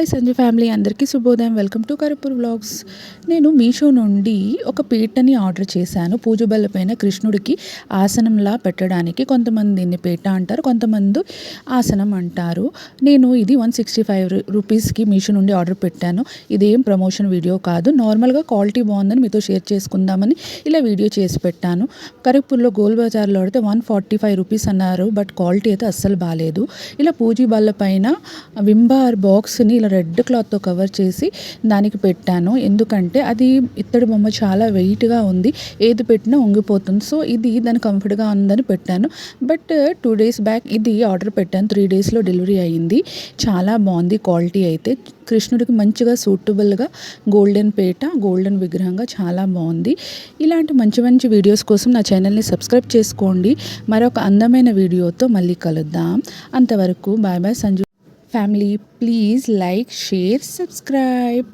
Hi Sanjay family అందరికీ శుభోదయం. Welcome to Karapur vlogs. నేను మీషో నుండి ఒక పీటని ఆర్డర్ చేశాను. పూజ బల్ల పైన కృష్ణుడికి ఆసనంలా పెట్టడానికి. కొంతమంది దీన్ని పీట అంటారు, కొంతమంది ఆసనం అంటారు. నేను ఇది 165 రూపీస్కి మీషో నుండి ఆర్డర్ పెట్టాను. ఇదేం ప్రమోషన్ వీడియో కాదు, నార్మల్గా క్వాలిటీ బాగుందని మీతో షేర్ చేసుకుందామని ఇలా వీడియో చేసి పెట్టాను. కరపూర్లో గోల్ బజార్లో అయితే 145 రూపీస్ అన్నారు, బట్ క్వాలిటీ అయితే అస్సలు బాగాలేదు. ఇలా పూజ బల్ల పైన వింబార్ బాక్స్ని ఇలా రెడ్ క్లాత్తో కవర్ చేసి దానికి పెట్టాను. ఎందుకంటే అది ఇత్తడి బొమ్మ చాలా వెయిట్గా ఉంది, ఏది పెట్టినా ఉంగిపోతుంది. సో ఇది దాని కంఫర్ట్గా ఉందని పెట్టాను. బట్ 2 డేస్ బ్యాక్ ఇది ఆర్డర్ పెట్టాను, 3 డేస్లో డెలివరీ అయ్యింది. చాలా బాగుంది క్వాలిటీ అయితే. కృష్ణుడికి మంచిగా సూటబుల్గా గోల్డెన్ పీట, గోల్డెన్ విగ్రహంగా చాలా బాగుంది. ఇలాంటి మంచి మంచి వీడియోస్ కోసం నా ఛానల్ని సబ్స్క్రైబ్ చేసుకోండి. మరొక అందమైన వీడియోతో మళ్ళీ కలుద్దాం. అంతవరకు bye bye Sanju family. Please like, share, subscribe.